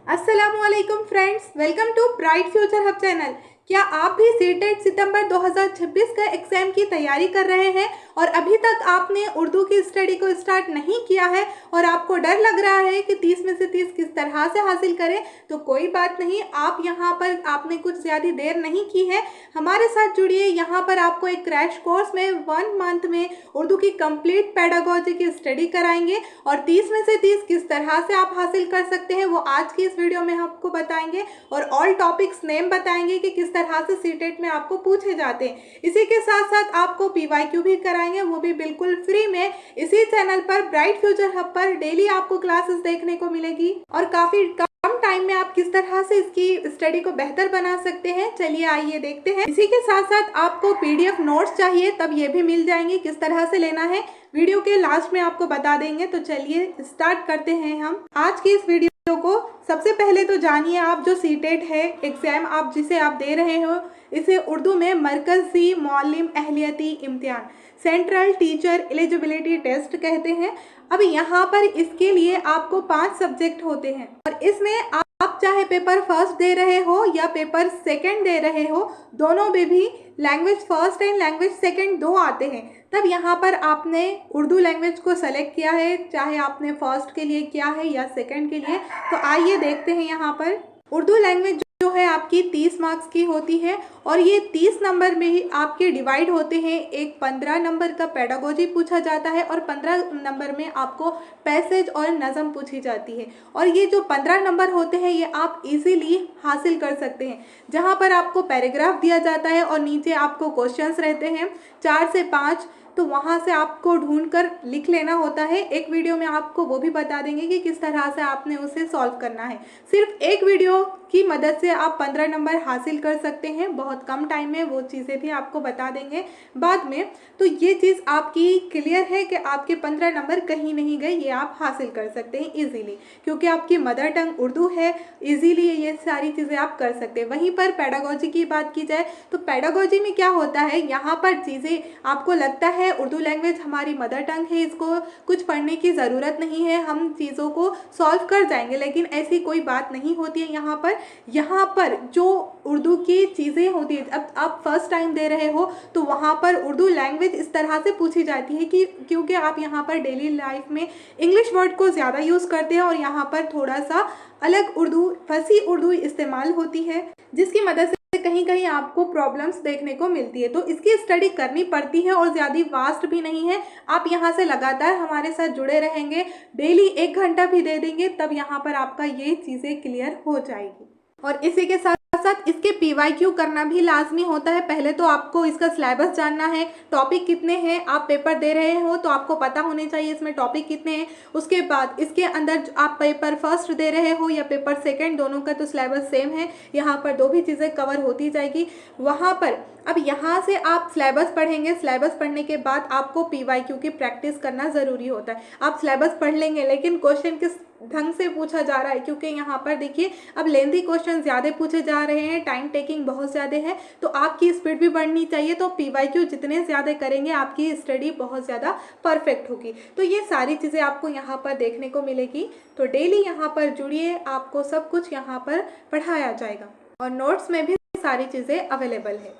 अस्सलामुअलैकुम friends, welcome to bright future hub channel. क्या आप भी सीटेट सितंबर 2026 का एग्ज़ाम की तैयारी कर रहे हैं और अभी तक आपने उर्दू की स्टडी को स्टार्ट नहीं किया है और आपको डर लग रहा है कि 30 में से 30 किस तरह से हासिल करें? तो कोई बात नहीं, आप यहाँ पर आपने कुछ ज़्यादा देर नहीं की है, हमारे साथ जुड़िए। यहाँ पर आपको एक क्रैश कोर्स में 1 मंथ में उर्दू की कंप्लीट पेडागोजी की स्टडी कराएंगे और 30 में से 30 किस तरह से आप हासिल कर सकते हैं वो आज की इस वीडियो में आपको बताएंगे और ऑल टॉपिक्स नेम बताएंगे कि किस तरह से सीटेट में आपको पूछे जाते हैं। इसी के साथ साथ आपको पीवाईक्यू भी कराएंगे, वो भी बिल्कुल फ्री में। इसी चैनल पर ब्राइट फ्यूचर हब पर डेली आपको क्लासेस देखने को मिलेगी और काफ़ी कम टाइम में आप किस तरह से इसकी स्टडी को बेहतर बना सकते हैं। चलिए आइए देखते हैं। इसी के साथ साथ आपको पीडीएफ नोट्स चाहिए तब ये भी मिल जाएंगे, किस तरह से लेना है वीडियो के लास्ट में आपको बता देंगे। तो चलिए स्टार्ट करते हैं हम आज की इस वीडियो को। सबसे पहले तो जानिए आप जो सीटेट है एग्ज़ाम आप जिसे आप दे रहे हो, इसे उर्दू में मरकज़ी मौलिम अहलियती इम्तिहान सेंट्रल टीचर एलिजिबिलिटी टेस्ट कहते हैं। अब यहाँ पर इसके लिए आपको 5 सब्जेक्ट होते हैं और इसमें आप चाहे पेपर फर्स्ट दे रहे हो या पेपर सेकंड दे रहे हो, दोनों में भी language first and language second 2 आते हैं। तब यहाँ पर आपने उर्दू लैंग्वेज को सेलेक्ट किया है, चाहे आपने फर्स्ट के लिए किया है या सेकंड के लिए। तो आइए देखते हैं। यहाँ पर उर्दू लैंग्वेज जो है आपकी 30 मार्क्स की होती है और ये 30 नंबर में ही आपके डिवाइड होते हैं। एक 15 नंबर का पेडागोजी पूछा जाता है और 15 नंबर में आपको पैसेज और नज़म पूछी जाती है। और ये जो 15 नंबर होते हैं ये आप इजीली हासिल कर सकते हैं, जहाँ पर आपको पैराग्राफ दिया जाता है और नीचे आपको क्वेश्चंस रहते हैं 4 से 5, तो वहाँ से आपको ढूंढकर लिख लेना होता है। एक वीडियो में आपको वो भी बता देंगे कि किस तरह से आपने उसे सॉल्व करना है। सिर्फ एक वीडियो की मदद से आप 15 नंबर हासिल कर सकते हैं, बहुत कम टाइम में। वो चीज़ें भी आपको बता देंगे बाद में। तो ये चीज़ आपकी क्लियर है कि आपके 15 नंबर कहीं नहीं गए, ये आप हासिल कर सकते हैं ईजीली, क्योंकि आपकी मदर टंग उर्दू है। ईजीली ये सारी चीज़ें आप कर सकते हैं। वहीं पर पेडागोजी की बात की जाए तो पेडागोजी में क्या होता है, यहाँ पर चीज़ें आपको लगता है उर्दू लैंग्वेज हमारी मदर टंग है, इसको कुछ पढ़ने की ज़रूरत नहीं है, हम चीज़ों को सॉल्व कर जाएंगे, लेकिन ऐसी कोई बात नहीं होती है। यहाँ पर जो उर्दू की चीज़ें होती है, अब आप फर्स्ट टाइम दे रहे हो तो वहाँ पर उर्दू लैंग्वेज इस तरह से पूछी जाती है कि क्योंकि आप यहाँ पर डेली लाइफ में इंग्लिश वर्ड को ज़्यादा यूज़ करते हैं और यहाँ पर थोड़ा सा अलग उर्दू, फंसी उर्दू इस्तेमाल होती है, जिसकी मदद से कहीं कहीं आपको प्रॉब्लम्स देखने को मिलती है। तो इसकी स्टडी करनी पड़ती है और ज़्यादा वास्ट भी नहीं है। आप यहाँ से लगातार हमारे साथ जुड़े रहेंगे, डेली 1 घंटा भी दे देंगे, तब यहाँ पर आपका ये चीज़ें क्लियर हो जाएगी। और इसी के साथ साथ इसके पीवाईक्यू करना भी लाजमी होता है। पहले तो आपको इसका सिलेबस जानना है, टॉपिक कितने हैं। आप पेपर दे रहे हो तो आपको पता होने चाहिए इसमें टॉपिक कितने हैं। उसके बाद इसके अंदर आप पेपर फर्स्ट दे रहे हो या पेपर सेकंड, दोनों का तो सिलेबस सेम है। यहाँ पर 2 भी चीज़ें कवर होती जाएगी। वहाँ पर अब यहाँ से आप सिलेबस पढ़ेंगे, सिलेबस पढ़ने के बाद आपको पीवाईक्यू की प्रैक्टिस करना ज़रूरी होता है। आप सिलेबस पढ़ लेंगे लेकिन क्वेश्चन किस ढंग से पूछा जा रहा है, क्योंकि यहाँ पर देखिए अब लेंथी क्वेश्चन ज़्यादा पूछे जा रहे हैं, टाइम टेकिंग बहुत ज़्यादा है, तो आपकी स्पीड भी बढ़नी चाहिए। तो पीवाईक्यू जितने ज़्यादा करेंगे आपकी स्टडी बहुत ज़्यादा परफेक्ट होगी। तो ये सारी चीज़ें आपको यहाँ पर देखने को मिलेगी। तो डेली यहाँ पर जुड़िए, आपको सब कुछ यहाँ पर पढ़ाया जाएगा और नोट्स में भी सारी चीज़ें अवेलेबल है।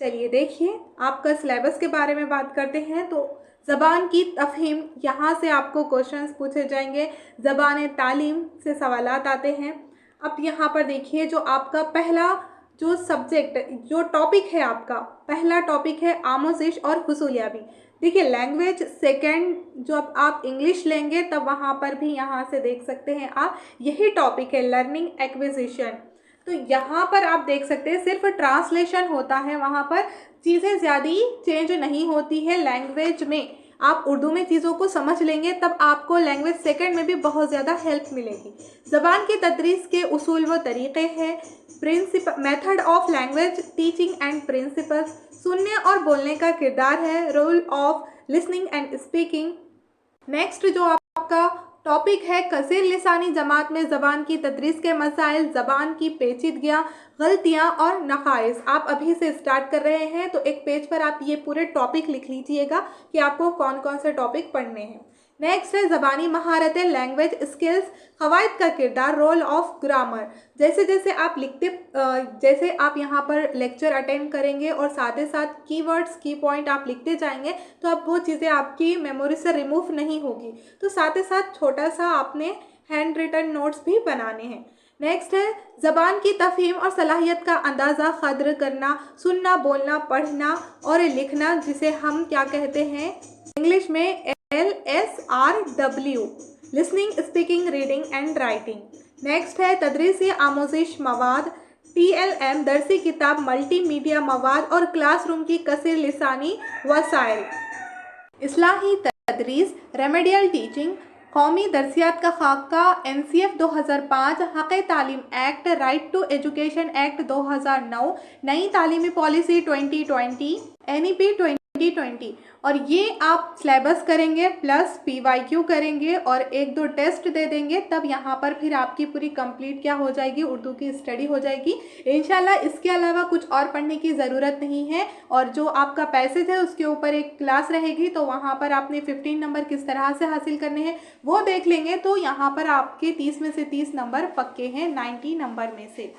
चलिए देखिए, आपका सिलेबस के बारे में बात करते हैं। तो ज़बान की तफ़हीम, यहाँ से आपको क्वेश्चंस पूछे जाएंगे। ज़बान तालीम से सवालात आते हैं। अब यहाँ पर देखिए, जो आपका पहला जो सब्जेक्ट, जो टॉपिक है, आपका पहला टॉपिक है आमोज़िश और हुसूलियाबी। देखिए लैंग्वेज सेकंड जब आप इंग्लिश लेंगे तब वहाँ पर भी यहाँ से देख सकते हैं आप, यही टॉपिक है लर्निंग एक्विजिशन। तो यहाँ पर आप देख सकते हैं सिर्फ ट्रांसलेशन होता है, वहाँ पर चीज़ें ज़्यादा चेंज नहीं होती है। लैंग्वेज में आप उर्दू में चीज़ों को समझ लेंगे तब आपको लैंग्वेज सेकंड में भी बहुत ज़्यादा हेल्प मिलेगी। ज़बान की तदरीस के उसूल व तरीक़े हैं। Method of language teaching and principles, सुनने और बोलने का किरदार है। Role of listening and speaking. Next जो आपका टॉपिक है कसीर लिसानी जमात में ज़बान की तदरीस के मसाइल, ज़बान की पेचीदगियाँ, गलतियाँ और नक़ाइस। आप अभी से स्टार्ट कर रहे हैं तो एक पेज पर आप ये पूरे टॉपिक लिख लीजिएगा कि आपको कौन कौन से टॉपिक पढ़ने हैं। नेक्स्ट है ज़बानी महारतें, लैंग्वेज स्किल्स, क़वायद का किरदार, रोल ऑफ ग्रामर। जैसे जैसे आप जैसे आप यहाँ पर लेक्चर अटेंड करेंगे और साथ ही साथ कीवर्ड्स की पॉइंट आप लिखते जाएंगे तो अब वो चीज़ें आपकी मेमोरी से रिमूव नहीं होगी। तो साथ ही साथ छोटा सा आपने हैंड रिटन नोट्स भी बनाने हैं। नेक्स्ट है ज़बान की तफ़हीम और सलाहियत का अंदाज़ा क़द्र करना, सुनना, बोलना, पढ़ना और लिखना, जिसे हम क्या कहते हैं इंग्लिश में LSRW, listening, speaking, reading and writing. Next है तदरीसी आमोजिश मवाद, TLM, दरसी किताब, मल्टीमीडिया मवाद और क्लासरूम की कसर लिसानी वसाइल। इस्लाही तदरीस, रेमेडियल टीचिंग, कौमी दरसियात का खाका, NCF 2005, हक़ तालीम act, right to education act 2009, नई तालीमी पॉलिसी 2020, NEP 2020। और ये आप सिलेबस करेंगे प्लस PYQ करेंगे और 1-2 टेस्ट दे देंगे, तब यहाँ पर फिर आपकी पूरी कंप्लीट क्या हो जाएगी, उर्दू की स्टडी हो जाएगी इंशाल्लाह। इसके अलावा कुछ और पढ़ने की ज़रूरत नहीं है। और जो आपका पैसेज है उसके ऊपर एक क्लास रहेगी, तो वहाँ पर आपने 15 नंबर किस तरह से हासिल करने हैं वो देख लेंगे। तो यहाँ पर आपके 30 में से 30 नंबर पक्के हैं 90 नंबर में से।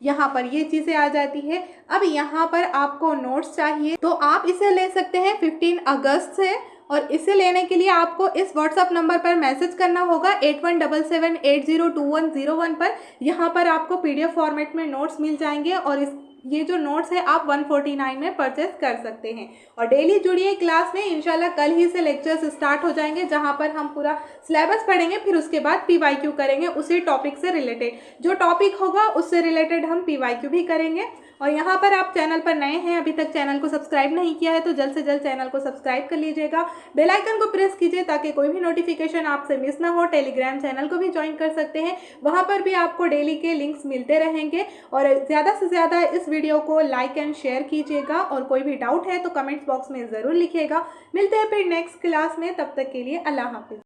यहाँ पर ये चीज़ें आ जाती है। अब यहाँ पर आपको नोट्स चाहिए तो आप इसे ले सकते हैं 15 अगस्त से, और इसे लेने के लिए आपको इस व्हाट्सअप नंबर पर मैसेज करना होगा 8177802101 पर। यहाँ पर आपको PDF फॉर्मेट में नोट्स मिल जाएंगे और ये जो नोट्स है आप 149 में परचेस कर सकते हैं। और डेली जुड़िए क्लास में, इंशाल्लाह कल ही से लेक्चर्स स्टार्ट हो जाएंगे जहां पर हम पूरा सिलेबस पढ़ेंगे, फिर उसके बाद PYQ करेंगे उसी टॉपिक से रिलेटेड। जो टॉपिक होगा उससे रिलेटेड हम PYQ भी करेंगे। और यहाँ पर आप चैनल पर नए हैं, अभी तक चैनल को सब्सक्राइब नहीं किया है तो जल्द से जल्द चैनल को सब्सक्राइब कर लीजिएगा, बेल आइकन को प्रेस कीजिए ताकि कोई भी नोटिफिकेशन आपसे मिस ना हो। टेलीग्राम चैनल को भी ज्वाइन कर सकते हैं, वहाँ पर भी आपको डेली के लिंक्स मिलते रहेंगे। और ज़्यादा से ज़्यादा इस वीडियो को लाइक एंड शेयर कीजिएगा, और कोई भी डाउट है तो कमेंट्स बॉक्स में ज़रूर लिखिएगा। मिलते हैं फिर नेक्स्ट क्लास में, तब तक के लिए अल्लाह हाफिज़।